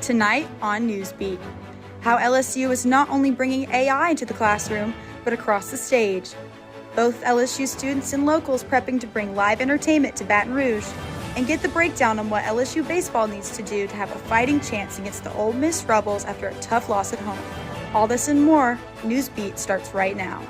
Tonight on Newsbeat, how LSU is not only bringing AI into the classroom, but across the stage. Both LSU students and locals prepping to bring live entertainment to Baton Rouge, and get the breakdown on what LSU Baseball needs to do to have a fighting chance against the Ole Miss Rebels after a tough loss at home. All this and more, Newsbeat starts right now.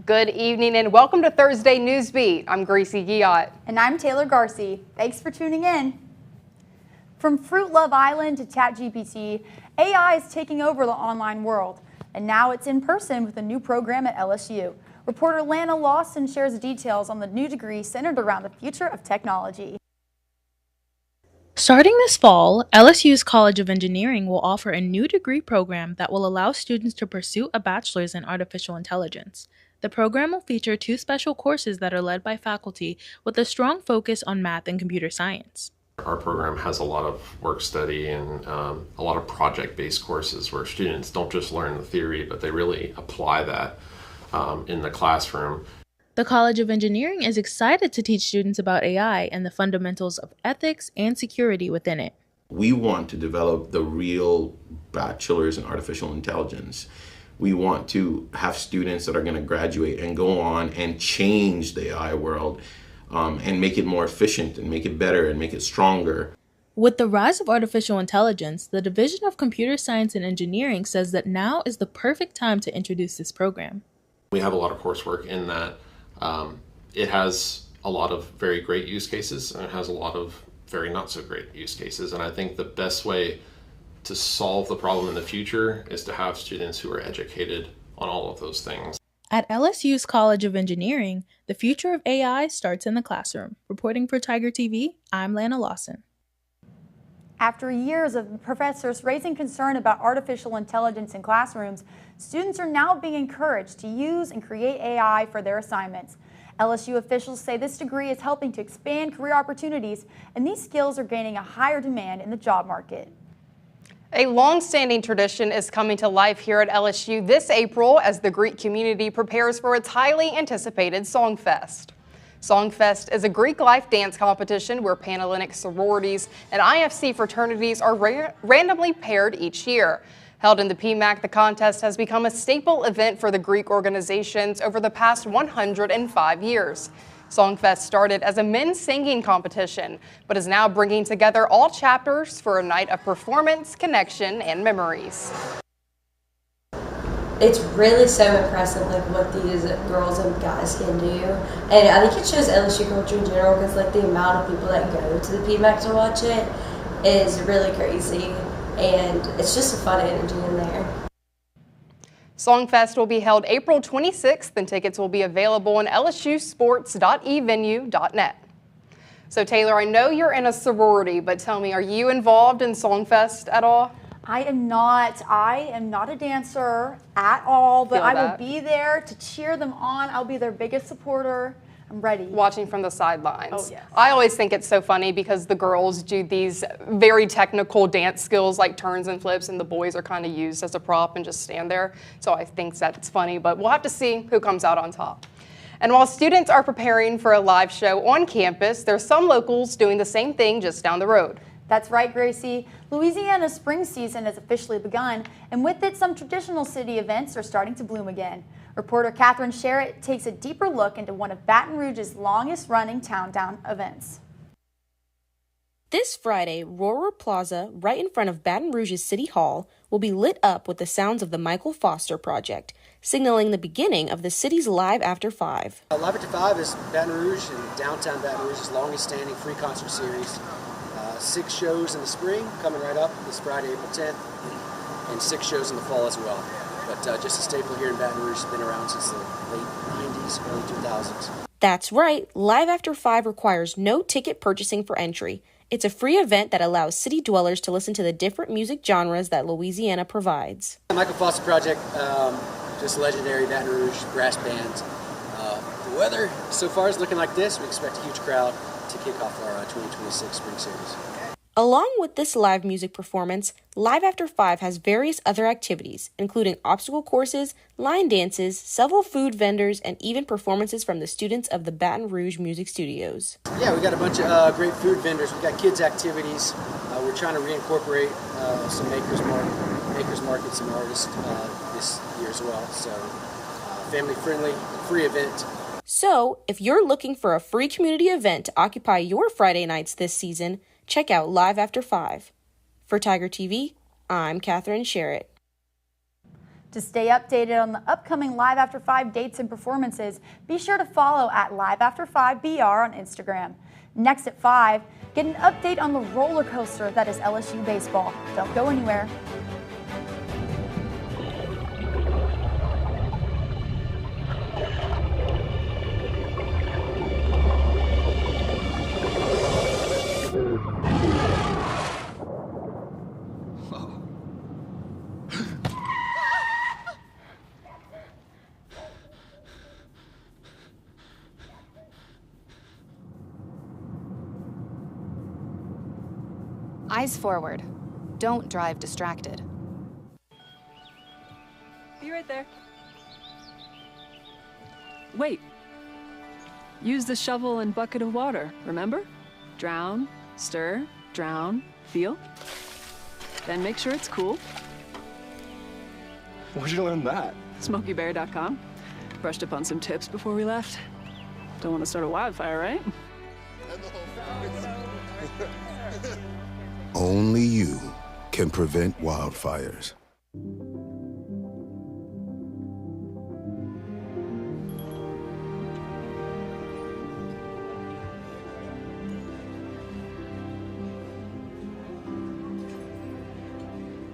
Good evening and welcome to Thursday Newsbeat. I'm Gracie Giot. And I'm Taylor Garcia. Thanks for tuning in. From Fruit Love Island to ChatGPT, AI is taking over the online world. And now it's in person with a new program at LSU. Reporter Lana Lawson shares details on the new degree centered around the future of technology. Starting this fall, LSU's College of Engineering will offer a new degree program that will allow students to pursue a bachelor's in artificial intelligence. The program will feature 2 special courses that are led by faculty with a strong focus on math and computer science. Our program has a lot of work study and a lot of project-based courses where students don't just learn the theory, but they really apply that in the classroom. The College of Engineering is excited to teach students about AI and the fundamentals of ethics and security within it. We want to develop the real bachelor's in artificial intelligence. We want to have students that are going to graduate and go on and change the AI world and make it more efficient and make it better and make it stronger. With the rise of artificial intelligence, the Division of Computer Science and Engineering says that now is the perfect time to introduce this program. We have a lot of coursework in that it has a lot of very great use cases and it has a lot of very not so great use cases. And I think the best way to solve the problem in the future is to have students who are educated on all of those things. At LSU's College of Engineering, the future of AI starts in the classroom. Reporting for Tiger TV, I'm Lana Lawson. After years of professors raising concern about artificial intelligence in classrooms, students are now being encouraged to use and create AI for their assignments. LSU officials say this degree is helping to expand career opportunities, and these skills are gaining a higher demand in the job market. A long-standing tradition is coming to life here at LSU this April as the Greek community prepares for its highly anticipated Songfest. Songfest is a Greek life dance competition where Panhellenic sororities and IFC fraternities are randomly paired each year. Held in the PMAC, the contest has become a staple event for the Greek organizations over the past 105 years. Songfest started as a men's singing competition, but is now bringing together all chapters for a night of performance, connection, and memories. It's really so impressive, like what these girls and guys can do, and I think it shows LSU culture in general because like the amount of people that go to the PMAC to watch it is really crazy, and it's just a fun energy in there. Songfest will be held April 26th, and tickets will be available on lsusports.evenue.net. So Taylor, I know you're in a sorority, but tell me, are you involved in Songfest at all? I am not a dancer at all, but I will be there to cheer them on. I'll be their biggest supporter. I'm ready. Watching from the sidelines. Oh, yes. I always think it's so funny because the girls do these very technical dance skills like turns and flips, and the boys are kind of used as a prop and just stand there. So I think that's funny, but we'll have to see who comes out on top. And while students are preparing for a live show on campus, there's some locals doing the same thing just down the road. That's right, Gracie. Louisiana's spring season has officially begun, and with it, some traditional city events are starting to bloom again. Reporter Catherine Sherritt takes a deeper look into one of Baton Rouge's longest-running town events. This Friday, Rohrer Plaza, right in front of Baton Rouge's City Hall, will be lit up with the sounds of the Michael Foster Project, signaling the beginning of the city's Live After 5. Live After 5 is Baton Rouge and downtown Baton Rouge's longest-standing free concert series. 6 shows in the spring, coming right up this Friday, April 10th, and 6 shows in the fall as well. But just a staple here in Baton Rouge, has been around since the late 90s, early 2000s. That's right, Live After 5 requires no ticket purchasing for entry. It's a free event that allows city dwellers to listen to the different music genres that Louisiana provides. The Michael Foster Project, just legendary Baton Rouge brass band. The weather so far is looking like this. We expect a huge crowd. to kick off our 2026 spring series. Along with this live music performance, Live After 5 has various other activities, including obstacle courses, line dances, several food vendors, and even performances from the students of the Baton Rouge Music Studios. Yeah, we got a bunch of great food vendors. We've got kids' activities. We're trying to reincorporate some makers markets and artists this year as well. So family-friendly, free event. So, if you're looking for a free community event to occupy your Friday nights this season, check out Live After 5. For Tiger TV, I'm Catherine Sherritt. To stay updated on the upcoming Live After 5 dates and performances, be sure to follow at Live After 5 BR on Instagram. Next at 5, get an update on the roller coaster that is LSU Baseball. Don't go anywhere. Eyes forward. Don't drive distracted. Be right there. Wait. Use the shovel and bucket of water, remember? Drown, stir, drown, feel. Then make sure it's cool. Where'd you learn that? SmokeyBear.com. Brushed up on some tips before we left. Don't want to start a wildfire, right? Only you can prevent wildfires.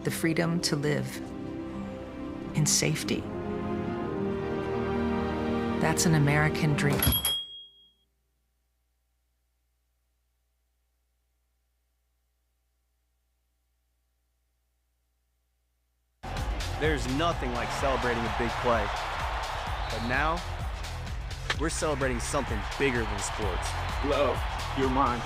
The freedom to live in safety. That's an American dream. There's nothing like celebrating a big play. But now, we're celebrating something bigger than sports. Love, you're mine.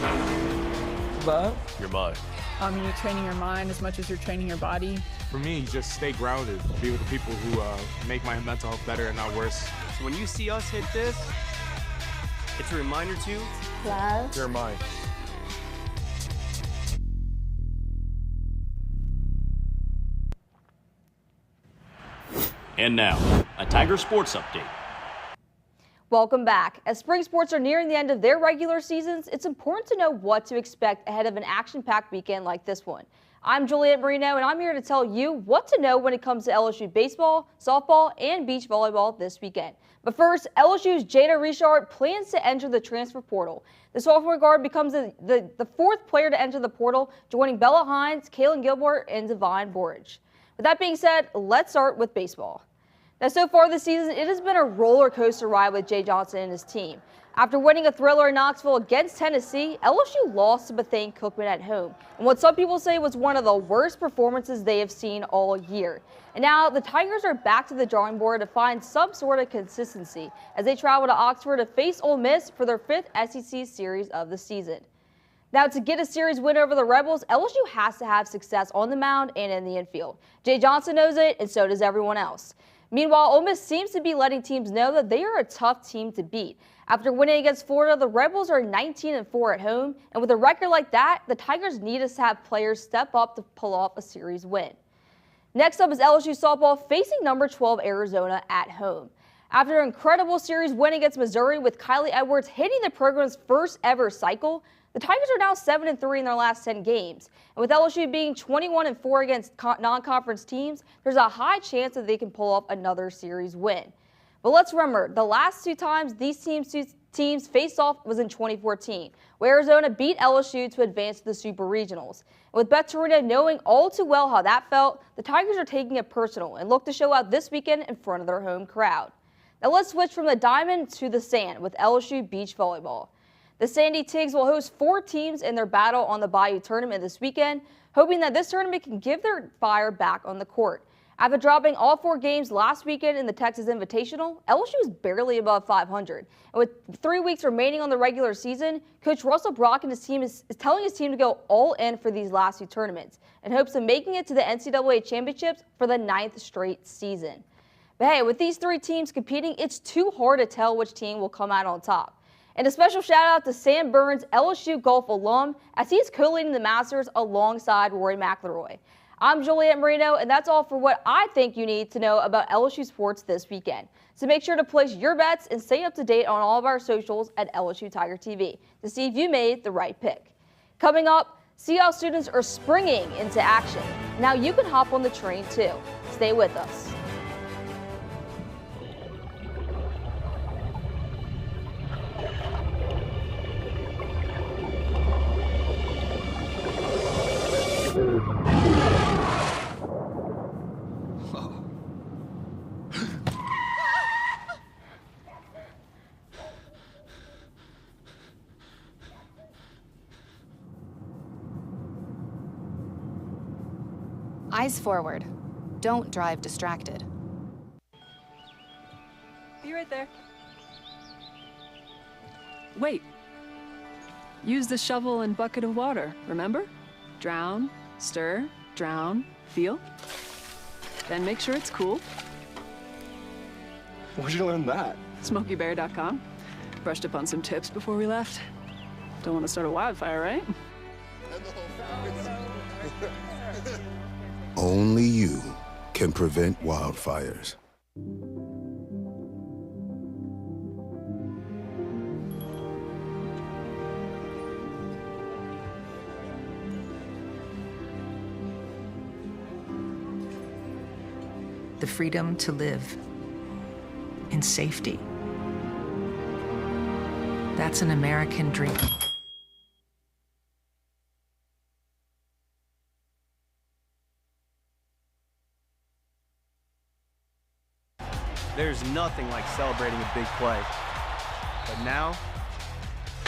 Love? You're mine. You're training your mind as much as you're training your body. For me, just stay grounded. Be with the people who make my mental health better and not worse. So when you see us hit this, it's a reminder to love. You're mine. And now, a Tiger Sports Update. Welcome back. As spring sports are nearing the end of their regular seasons, it's important to know what to expect ahead of an action-packed weekend like this one. I'm Juliette Marino, and I'm here to tell you what to know when it comes to LSU baseball, softball, and beach volleyball this weekend. But first, LSU's Jada Richard plans to enter the transfer portal. The sophomore guard becomes the fourth player to enter the portal, joining Bella Hines, Kaylin Gilbert, and Divine Borage. With that being said, let's start with baseball. Now, so far this season, it has been a roller coaster ride with Jay Johnson and his team. After winning a thriller in Knoxville against Tennessee, LSU lost to Bethune-Cookman at home, and what some people say was one of the worst performances they have seen all year. And now the Tigers are back to the drawing board to find some sort of consistency as they travel to Oxford to face Ole Miss for their 5th SEC series of the season. Now, to get a series win over the Rebels, LSU has to have success on the mound and in the infield. Jay Johnson knows it, and so does everyone else. Meanwhile, Ole Miss seems to be letting teams know that they are a tough team to beat. After winning against Florida, the Rebels are 19-4 at home, and with a record like that, the Tigers need to have players step up to pull off a series win. Next up is LSU softball facing number 12 Arizona at home. After an incredible series win against Missouri with Kylie Edwards hitting the program's first ever cycle, the Tigers are now 7-3 in their last 10 games. And with LSU being 21-4 against non-conference teams, there's a high chance that they can pull off another series win. But let's remember, the last 2 times these teams faced off was in 2014, where Arizona beat LSU to advance to the Super Regionals. And with Beth Torino knowing all too well how that felt, the Tigers are taking it personal and look to show out this weekend in front of their home crowd. Now let's switch from the diamond to the sand with LSU beach volleyball. The Sandy Tigs will host 4 teams in their Battle on the Bayou tournament this weekend, hoping that this tournament can give their fire back on the court. After dropping all 4 games last weekend in the Texas Invitational, LSU is barely above 500. And with 3 weeks remaining on the regular season, Coach Russell Brock and his team is telling his team to go all in for these last 2 tournaments in hopes of making it to the NCAA championships for the 9th straight season. But hey, with these 3 teams competing, it's too hard to tell which team will come out on top. And a special shout out to Sam Burns, LSU golf alum, as he's co-leading the Masters alongside Rory McIlroy. I'm Juliette Marino, and that's all for what I think you need to know about LSU sports this weekend. So make sure to place your bets and stay up to date on all of our socials at LSU Tiger TV to see if you made the right pick. Coming up, see how students are springing into action. Now you can hop on the train too. Stay with us. Eyes forward. Don't drive distracted. Be right there. Wait. Use the shovel and bucket of water, remember? Drown, stir, drown, feel. Then make sure it's cool. Where'd you learn that? SmokeyBear.com. Brushed up on some tips before we left. Don't want to start a wildfire, right? Only you can prevent wildfires. The freedom to live in safety. That's an American dream. There's nothing like celebrating a big play. But now,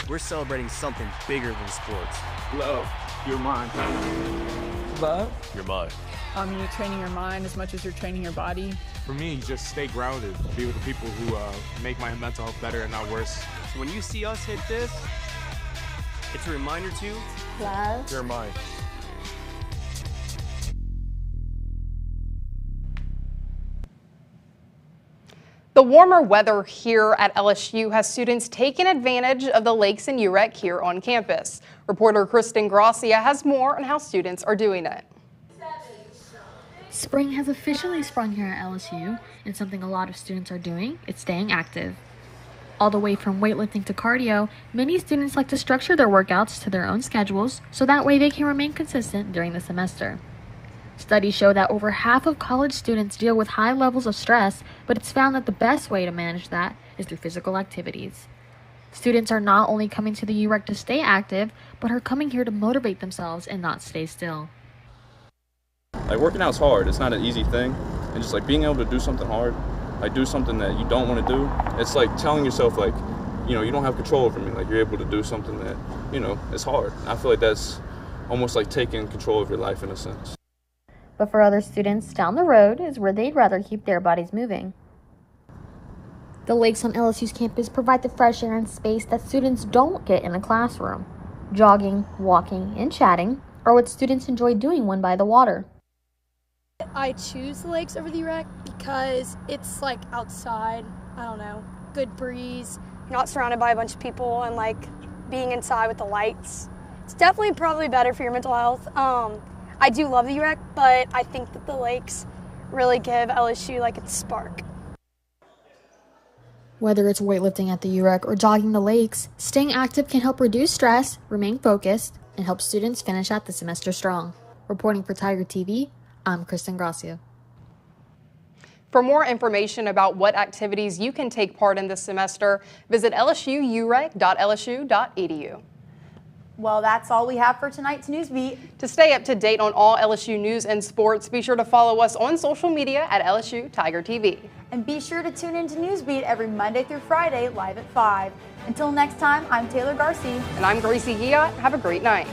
we're celebrating something bigger than sports. Love, you're mine. Love? You're mine. You're training your mind as much as you're training your body. For me, just stay grounded. Be with the people who make my mental health better and not worse. So when you see us hit this, it's a reminder to Love. You're mine. The warmer weather here at LSU has students taking advantage of the lakes and UREC here on campus. Reporter Kristen Gracia has more on how students are doing it. Spring has officially sprung here at LSU, and something a lot of students are doing is staying active. All the way from weightlifting to cardio, many students like to structure their workouts to their own schedules so that way they can remain consistent during the semester. Studies show that over half of college students deal with high levels of stress, but it's found that the best way to manage that is through physical activities. Students are not only coming to the UREC to stay active, but are coming here to motivate themselves and not stay still. Like, working out's hard. It's not an easy thing. And just like being able to do something hard, like do something that you don't want to do, it's like telling yourself, like, you know, you don't have control over me. Like, you're able to do something that, you know, it's hard. I feel like that's almost like taking control of your life in a sense. But for other students, down the road is where they'd rather keep their bodies moving. The lakes on LSU's campus provide the fresh air and space that students don't get in a classroom. Jogging, walking, and chatting are what students enjoy doing when by the water. I choose the lakes over the UREC because it's like outside, I don't know, good breeze. You're not surrounded by a bunch of people and like being inside with the lights. It's definitely probably better for your mental health. I do love the UREC, but I think that the lakes really give LSU like its spark. Whether it's weightlifting at the UREC or jogging the lakes, staying active can help reduce stress, remain focused, and help students finish out the semester strong. Reporting for Tiger TV, I'm Kristen Gracia. For more information about what activities you can take part in this semester, visit lsuurec.lsu.edu. Well, that's all we have for tonight's Newsbeat. To stay up to date on all LSU news and sports, be sure to follow us on social media at LSU Tiger TV. And be sure to tune in to Newsbeat every Monday through Friday, live at 5. Until next time, I'm Taylor Garcia. And I'm Gracie Giat. Have a great night.